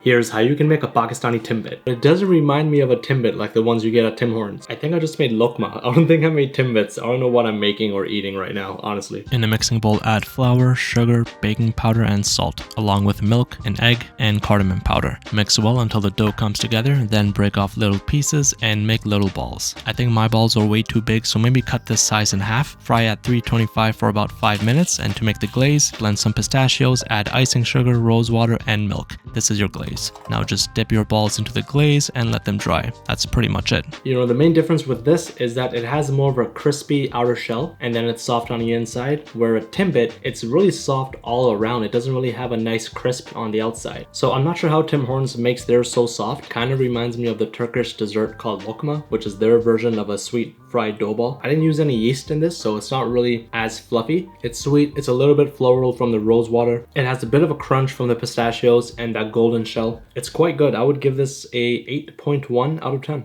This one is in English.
Here's how you can make a Pakistani Timbit. It doesn't remind me of a Timbit like the ones you get at Tim Hortons. I think I just made Lokma. I don't think I made Timbits. I don't know what I'm making or eating right now, honestly. In a mixing bowl, add flour, sugar, baking powder, and salt, along with milk, an egg, and cardamom powder. Mix well until the dough comes together, then break off little pieces and make little balls. I think my balls are way too big, so maybe cut this size in half. Fry at 325 for about 5 minutes, and to make the glaze, blend some pistachios, add icing sugar, rose water, and milk. This is your glaze. Now just dip your balls into the glaze and let them dry. That's pretty much it. You know, the main difference with this is that it has more of a crispy outer shell and then it's soft on the inside, where a Timbit, it's really soft all around. It doesn't really have a nice crisp on the outside. So I'm not sure how Tim Hortons makes theirs so soft. Kind of reminds me of the Turkish dessert called Lokma, which is their version of a sweet fried dough ball. I didn't use any yeast in this, so it's not really as fluffy. It's sweet, it's a little bit floral from the rose water. It has a bit of a crunch from the pistachios and that golden shell. It's quite good. I would give this a 8.1 out of 10.